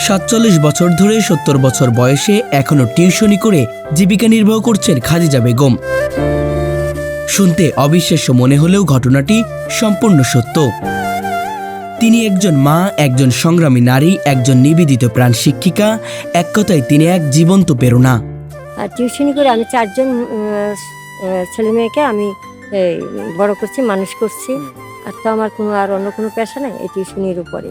৪৭ বছর ধরে ৭০ বছর বয়সে এখনো টিউশনি করে জীবিকা নির্বাহ করছেন খাদিজা বেগম। শুনতে অবিশ্বাস্য মনে হলেও ঘটনাটি সম্পূর্ণ সত্য। তিনি একজন মা, একজন সংগ্রামী নারী, একজন নিবেদিত প্রাণ শিক্ষিকা। এক কথায় তিনি এক জীবন্ত প্রেরণা। টিউশনি করে আমি 4 জন ছেলে মেয়েকে আমি বড় করছি, মানুষ করছি। আর তো আমার অন্য কোনো পেশা নেই এই টিউশনির উপরে।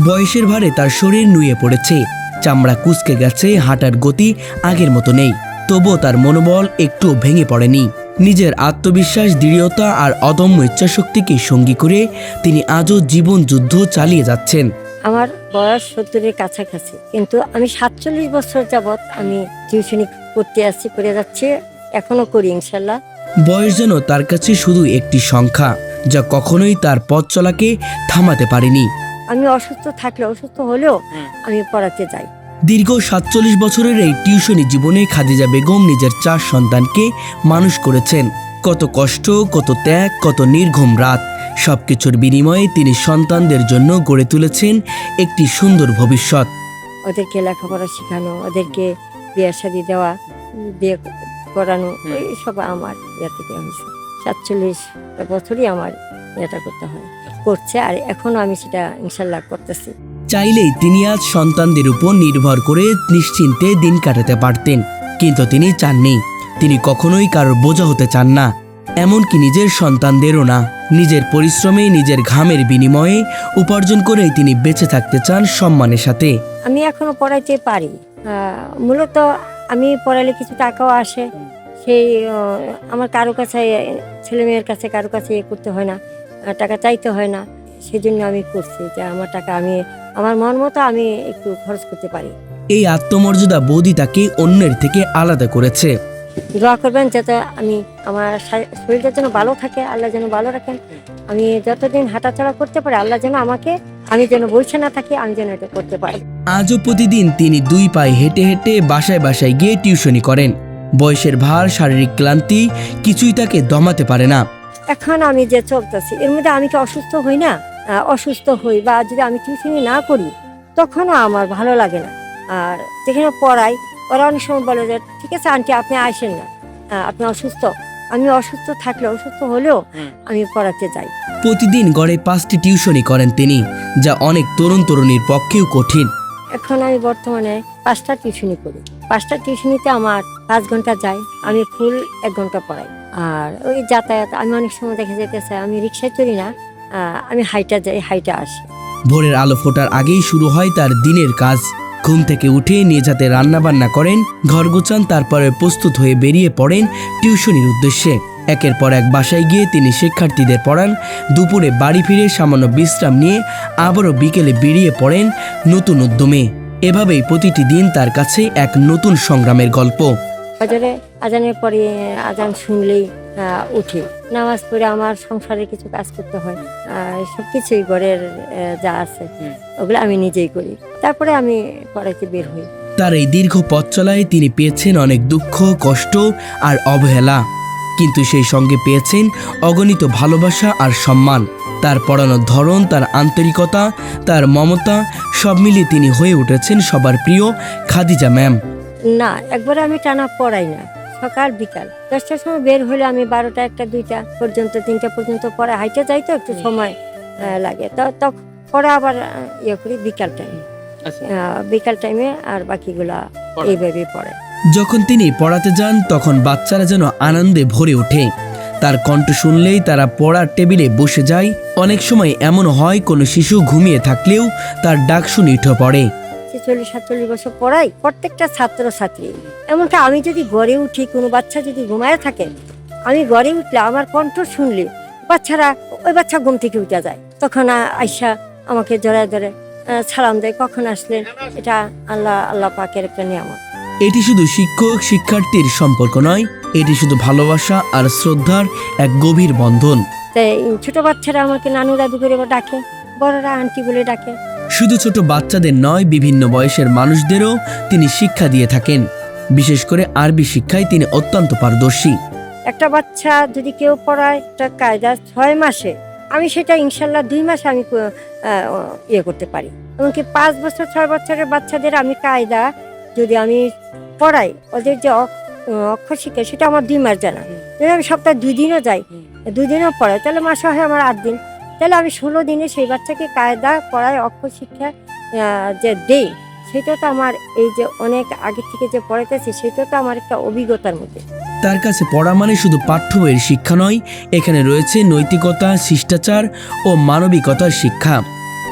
বয়সের ভারে তার শরীর নুয়ে পড়েছে, চামড়া কুঁচকে গেছে, হাঁটার গতি আগের মতো নেই। তবুও তার মনোবল একটুও ভেঙে পড়েনি। নিজের আত্মবিশ্বাস, দৃঢ়তা আর অদম্য ইচ্ছাশক্তিকে সঙ্গী করে তিনি আজও জীবন যুদ্ধ চালিয়ে যাচ্ছেন। আমার বয়স 70-এর কাছাকাছি, কিন্তু আমি 47 বছর যাবৎ আমি টিউশনি করে যাচ্ছি, এখনো করি ইনশাল্লাহ। বয়স যেন তার কাছে শুধু একটি সংখ্যা, যা কখনোই তার পথ চলাকে থামাতে পারেনি। আমি অসুস্থ হলেও আমি পড়াতে যাই। দীর্ঘ ৪৭ বছরের এই টিউশনি জীবনে খাদিজা বেগম নিজের 4 সন্তানকে মানুষ করেছেন। কত কষ্ট, কত ত্যাগ, কত নির্ঘুম রাত, সবকিছুর বিনিময়ে তিনি সন্তানদের জন্য গড়ে তুলেছেন একটি সুন্দর ভবিষ্যৎ। ওদেরকে লেখাপড়া শেখানো, ওদেরকে বিয়ে শাদী দেওয়া, বিয়ে করানো, এইসব আমার থেকে হয়েছে। 47 বছরই আমার এটা করছে, আর এখনো আমি সেটা ইনশাল্লাহ করতেছি। চাইলেই তিনি আজ সন্তানদের উপর নির্ভর করে নিশ্চিন্তে দিন কাটাতে পারতেন, কিন্তু তিনি চাননি। তিনি কখনোই কারোর বোঝা হতে চান না, এমনকি নিজের সন্তানদেরও না। নিজের পরিশ্রমে, নিজের ঘামের বিনিময়ে উপার্জন করে তিনি বেঁচে থাকতে চান সম্মানের সাথে। আমি এখনো পড়াইতে পারি, মূলত আমি পড়ালে কিছু টাকাও আসে। সেই আমার কারো কাছে, ছেলে মেয়ের কাছে কারো কাছে করতে হয় না, টাকা চাইতে হয় না। সেই জন্য আমি করছি যে আমার টাকা আমি আমার মন মতো আমি একটু খরচ করতে পারি। এই আত্মমর্যাদা বোধই তাকে অন্যের থেকে আলাদা করেছে। দোয়া করবেন যাতে আমার শরীরটা যেন ভালো থাকে, আল্লাহ যেন ভালো রাখেন। আমি যতদিন হাঁটাচলা করতে পারি, আল্লাহ যেন আমি যেন বসে না থাকি, আমি যেন এটা করতে পারি। আজও প্রতিদিন তিনি 2 পায়ে হেঁটে হেঁটে বাসায় বাসায় গিয়ে টিউশনি করেন। বয়সের ভার, শারীরিক ক্লান্তি কিছুই তাকে দমাতে পারে না। এখন আমি যে চলতেছি, এর মধ্যে আমি কি অসুস্থ হই না? অসুস্থ হই বা যদি আমি টিউশনি না করি, তখনও আমার ভালো লাগে না। আর যেখানে পড়াই, ওরা অনেক সময় বলে যে ঠিক আছে আন্টি আপনি আসেন না, আপনি অসুস্থ। আমি অসুস্থ হলেও আমি পড়াতে যাই। প্রতিদিন গড়ে 5টি টিউশনি করেন তিনি, যা অনেক তরুণ তরুণীর পক্ষেও কঠিন। এখন আমি বর্তমানে 5টা টিউশনি করি। 5টা টিউশনিতে আমার 5 ঘন্টা যায়, আমি ফুল 1 ঘন্টা পড়াই। আর ওই যাতায়াত, আমি অনেক সময় দেখা যেতেছে আমি রিক্সায় চড়ি না, আমি হাইটা যাই, হাইটা আসি। ভোরের আলো ফোটার আগেই শুরু হয় তার দিনের কাজ। ঘুম থেকে উঠে নিজ হাতে রান্না বান্না করেন, ঘর গোছান, তারপরে প্রস্তুত হয়ে বেরিয়ে পড়েন টিউশনির উদ্দেশ্যে। একের পর এক বাসায় গিয়ে তিনি শিক্ষার্থীদের পড়ান। দুপুরে বাড়ি ফিরে সামান্য বিশ্রাম নিয়ে আবারও বিকেলে বেরিয়ে পড়েন নতুন উদ্যমে। এভাবেই প্রতিটি দিন তার কাছে এক নতুন সংগ্রামের গল্প। ফজরে আজানের পরে আজান শুনলেই উঠি, নামাজ পড়ে আমার সংসারে কিছু কাজ করতে হয়, সবকিছুই ঘরের যা আছে ওগুলো আমি নিজেই করি। তারপরে আমি পড়াইতে বের হই। তার এই দীর্ঘ পথ চলায় তিনি পেয়েছেন অনেক দুঃখ, কষ্ট আর অবহেলা, কিন্তু সেই সঙ্গে পেয়েছেন অগণিত ভালোবাসা আর সম্মান। তার পড়ানোর ধরন, তার আন্তরিকতা, তার মমতা, সব মিলিয়ে তিনি হয়ে উঠেছেন সবার প্রিয় খাদিজা ম্যাম। না, একবারে আমি টানা পড়াই না, সকাল বিকাল 10টার সময় বের হলে আমি 12টা, 1টা, 2টা পর্যন্ত, 3টা পর্যন্ত পড়া, হাইটে যাই তো একটু সময় লাগে, তো পরে আবার করি বিকাল টাইমে, আর বাকিগুলা এইভাবে পড়ে। যখন তিনি পড়াতে যান তখন বাচ্চারা যেন আনন্দে ভরে ওঠে। তার কণ্ঠ শুনলেই তারা পড়ার টেবিলে বসে যায়। অনেক সময় এমন হয় কোনো শিশু ঘুমিয়ে থাকলেও তার ডাক শুনে উঠে পড়ে। 46-47 বছর পড়াই, প্রত্যেকটা ছাত্র ছাত্রী, এমনকি আমি যদি গড়ে উঠি, কোনো বাচ্চা যদি ঘুমায় থাকে, আমি গড়ে উঠলে আমার কণ্ঠ শুনলে ওই বাচ্চা ঘুম থেকে উঠে যায়। তখন আয়শা আমাকে জড়ায় ধরে সালাম দেয়, কখন আসলেন। এটা আল্লাহ পাকের একটা নিয়ামত। এটি শুধু শিক্ষক শিক্ষার্থীর সম্পর্ক নয়, এটি শুধু ভালোবাসা আর শ্রদ্ধার এক গভীর বন্ধন। তাই ছোট বাচ্চারা আমাকে নানু দাদু করে ডাকে, বড়রা আন্টি বলে ডাকে। শুধু ছোট বাচ্চাদের নয়, বিভিন্ন বয়সের মানুষদেরও তিনি শিক্ষা দিয়ে থাকেন। বিশেষ করে আরবি শিক্ষায় তিনি অত্যন্ত পারদর্শী। একটা বাচ্চা যদি কেউ পড়ায় একটা কায়দা 6 মাসে, আমি সেটা ইনশাল্লাহ 2 মাসে আমি করতে পারি। এমনকি 5 বছর 6 বছরের বাচ্চাদের আমি কায়দা যদি আমি পড়াই, ওদের যে অক্ষর শিক্ষা সেটা আমার 2 মাস জানা। যদি আমি সপ্তাহে 2 দিনও যাই, 2 দিনও পড়াই, তাহলে মাসে হয় আমার 8 দিন। তাহলে আমি 16 দিনে সেই বাচ্চাকে কায়দা পড়াই, অক্ষর শিক্ষা যে দেই, সেটা তো আমার এই যে অনেক আগে থেকে যে পড়াইতেছি সেটা তো আমার একটা অভিজ্ঞতার মধ্যে। তার কাছে পড়া মানে শুধু পাঠ্য বইয়ের শিক্ষা নয়, এখানে রয়েছে নৈতিকতা, শিষ্টাচার ও মানবিকতার শিক্ষা।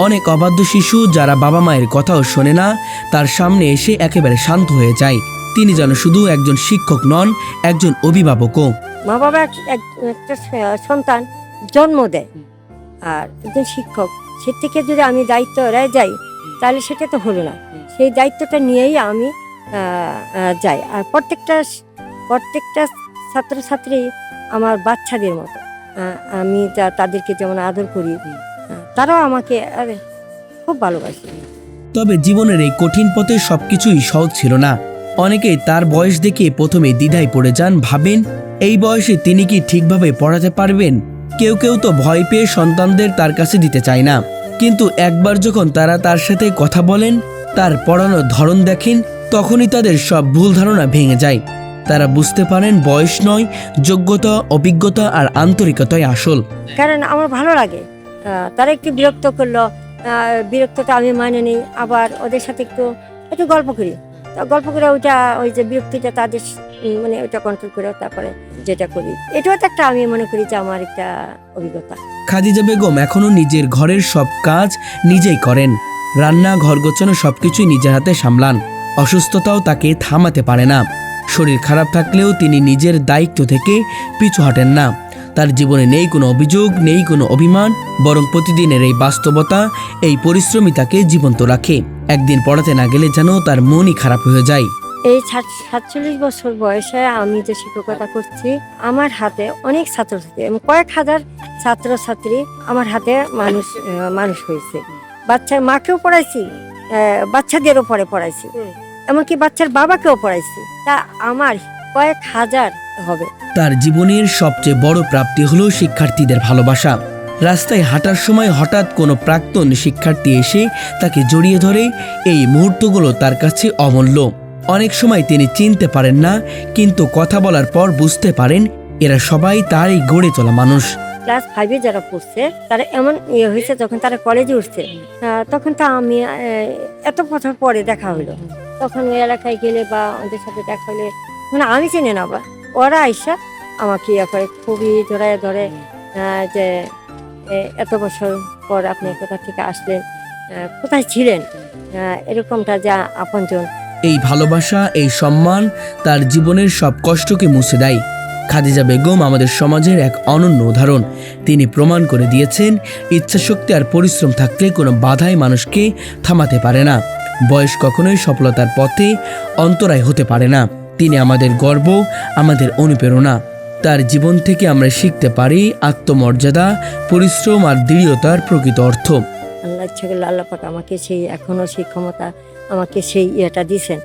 অনেক অবাধ্য শিশু যারা বাবা মায়ের কথাও শোনে না, তার সামনে এসে একেবারে শান্ত হয়ে যায়। তিনি যেন শুধু একজন শিক্ষক নন, একজন অভিভাবকও। মা বাবা একটা সন্তান জন্ম দেয়, আর একজন শিক্ষক সে থেকে যদি আমি দায়িত্ব এড়ায় যাই তাহলে সেটা তো হলো না। সেই দায়িত্বটা নিয়েই আমি যাই। আর প্রত্যেকটা ছাত্রছাত্রী আমার বাচ্চাদের মতো। আমি তাদেরকে যেমন আদর করি, তারাও আমাকে খুব ভালোবাসে। তবে জীবনের এই কঠিন পথে সবকিছুই সহজ ছিল না। অনেকেই তার বয়স দেখে প্রথমে দ্বিধায় পড়ে যান, ভাবেন এই বয়সে তিনি কি ঠিকভাবে পড়াতে পারবেন। কেউ কেউ তো ভয় পেয়ে সন্তানদের তার কাছে দিতে চায় না। কিন্তু একবার যখন তারা তার সাথে কথা বলেন, তার পড়ানোর ধরন দেখেন, তখনই তাদের সব ভুল ধারণা ভেঙে যায়। তারা বুঝতে পারেন বয়স নয়, যোগ্যতা, অভিজ্ঞতা আর আন্তরিকতাই আসল। কারণ আমার ভালো লাগে, তারা একটু বিরক্ত করলো, বিরক্তটা আমি মানে নিই, আবার ওদের সাথে একটু একটু গল্প করি। গল্প করে ওই যে বিরক্তিটা তাদের মানে ওইটা কন্ট্রোল করে তারপরে যেটা করি, এটাও তো একটা আমি মনে করি যে আমার একটা অভিজ্ঞতা। খাদিজা বেগম এখনো নিজের ঘরের সব কাজ নিজেই করেন। রান্না, ঘর গোছানো সবকিছুই নিজের হাতে সামলান। অসুস্থতাও তাকে থামাতে পারে না। শরীর খারাপ থাকলেও তিনি নিজের দায়িত্ব থেকে পিছু হটেন না। তার জীবনে নেই কোনো অভিযোগ, নেই কোনো অভিমান, বরং প্রতিদিনের এই বাস্তবতা, এই পরিশ্রমই তাকে জীবন্ত রাখে। একদিন পড়াতে না গেলে যেন তার মনই খারাপ হয়ে যায়। এই 47 বছর বয়সে আমি যে শিক্ষকতা করছি, আমার হাতে অনেক ছাত্রছাত্রী এবং কয়েক হাজার ছাত্রছাত্রী আমার হাতে মানুষ হয়েছে। বাচ্চার মাকেও পড়াইছি, বাচ্চাদেরও পড়াইছি, এমনকি বাচ্চার বাবাকেও পড়াইছি। তা আমার কয়েক হাজার হবে। তার জীবনের সবচেয়ে বড় প্রাপ্তি হলো শিক্ষার্থীদের ভালোবাসা। রাস্তায় হাঁটার সময় হঠাৎ কোনো প্রাক্তন শিক্ষার্থী এসে তাকে জড়িয়ে ধরে, এই মুহূর্তগুলো তার কাছে অমূল্য। অনেক সময় তিনি চিনতে পারেন না, কিন্তু কথা বলার পর বুঝতে পারেন এরা সবাই তারই গড়ে তোলা মানুষ। ক্লাস 5-এ যারা পড়ছে তারা এমন হয়েছে, যখন তারা কলেজে উঠছে তখন তো আমি এত বছর পরে দেখা হলো, তখন ওই এলাকায় গেলে বা ওদের সাথে দেখা হলে মানে আমি চিনি না, বা ওরা আইসা আমাকে করে খুবই জড়ায় ধরে যে এত বছর পর আপনি কোথা থেকে আসলেন, কোথায় ছিলেন, এরকমটা যা আপনজন। এই ভালোবাসা, এই সম্মান তার জীবনের সব কষ্টকে মুছে দেয়। খাদিজা বেগম আমাদের সমাজের এক অনন্য উদাহরণ। তিনি প্রমাণ করে দিয়েছেন ইচ্ছাশক্তি আর পরিশ্রম থাকলে কোনো বাধাই মানুষকে থামাতে পারে না। বয়স কখনোই সফলতার পথে অন্তরায় হতে পারে না। তিনি আমাদের গর্ব, আমাদের অনুপ্রেরণা। তার জীবন থেকে আমরা শিখতে পারি আত্মমর্যাদা, পরিশ্রম আর দৃঢ়তার প্রকৃত অর্থ। আল্লাহ ইচ্ছা করলে আল্লাহ পাক আমাকে এখনো সেই ক্ষমতা, আমাকে সেই ইয়েটা দিয়েছেন,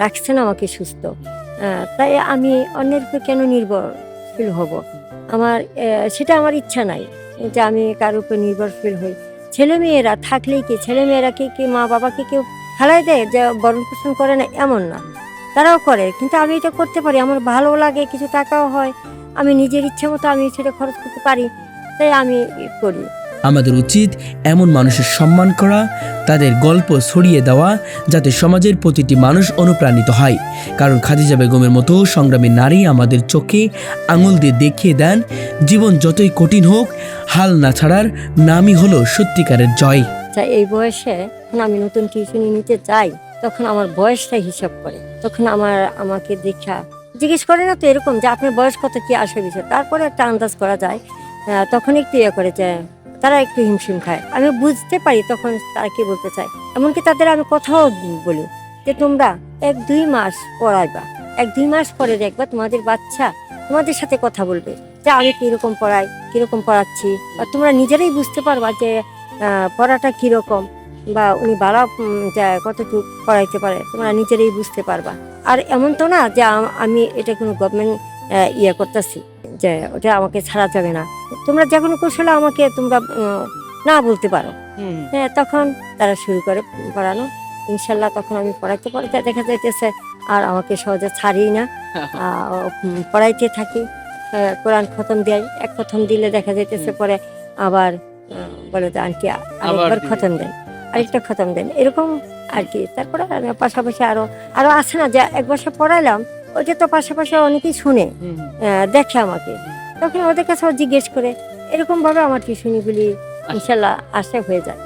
রাখছেন আমাকে সুস্থ। তাই আমি অন্যের উপর কেন নির্ভরশীল হব? সেটা আমার ইচ্ছা নাই যে আমি কারোর উপর নির্ভরশীল হই। ছেলেমেয়েরা থাকলেই কি ছেলেমেয়েরাকে কি মা বাবাকে কেউ ফেলাই দেয় যে ভরণ পোষণ করে না? এমন না, তারাও করে, কিন্তু আমি এটা করতে পারি, আমার ভালো লাগে, কিছু টাকাও হয়, আমি নিজের ইচ্ছে মতো আমি সেটা খরচ করতে পারি, তাই আমি করি। আমাদের উচিত এমন মানুষের সম্মান করা, তাদের গল্প ছড়িয়ে দেওয়া, যাতে সমাজের প্রতিটি মানুষ অনুপ্রাণিত হয়। কারণ খাদিজা বেগমের মতো সংগ্রামী নারী আমাদের চোখে আঙুল দিয়ে দেখিয়ে দেন, জীবন যতই কঠিন হোক, হাল না ছাড়ার নামই হলো সত্যিকারের জয়। এই বয়সে আমি নতুন টিউশনি নিতে চাই, তখন আমার বয়সটা হিসাব করে, তখন আমাকে দেখা জিজ্ঞেস করে না তো এরকম যে আপনার বয়স কত, কি আসে বিষয়, তারপরে একটা আন্দাজ করা যায়। তখন একটু করে যে তারা একটু হিমশিম খায়, আমি বুঝতে পারি তখন তারা কি বলতে চায়। এমনকি তাদের আমি কথাও বলি যে তোমরা 1-2 মাস পড়াইবা, 1-2 মাস পরে দেখবা তোমাদের বাচ্চা তোমাদের সাথে কথা বলবে যে আমি কিরকম পড়াই, কিরকম পড়াচ্ছি, বা তোমরা নিজেরাই বুঝতে পারবা যে পড়াটা কিরকম, বা উনি বাড়া কতটুকু পড়াইতে পারে, তোমরা নিজেরাই বুঝতে পারবা। আর এমন তো না যে আমি এটা কোনো গভর্নমেন্ট করতেছি যে ওটা আমাকে ছাড়া যাবে না, তোমরা যে কোনো কৌশলে আমাকে তোমরা না বলতে পারো। হ্যাঁ, তখন তারা শুরু করে পড়ানো। ইনশাল্লাহ তখন আমি পড়াইতে পড়াইতে দেখা যাইতেছে আর আমাকে সহজে ছাড়ি না, পড়াইতে থাকি। কোরআন খতম দেয়, এক খতম দিলে দেখা যাইতেছে পরে আবার বলে যে আন্টি আরেকবার দিবে। খতম দেন, আরেকটা খতম দেন, এরকম আর কি। তারপরে আমি পাশাপাশি আরো আরো আছে না যে এক বছর পড়াইলাম, ওইটা তো পাশাপাশি অনেকেই শুনে, দেখে আমাকে, তখন ওদের কাছেও জিজ্ঞেস করে, এরকম ভাবে আমার টিউশনিগুলি ইনশাল্লাহ আশা হয়ে যায়।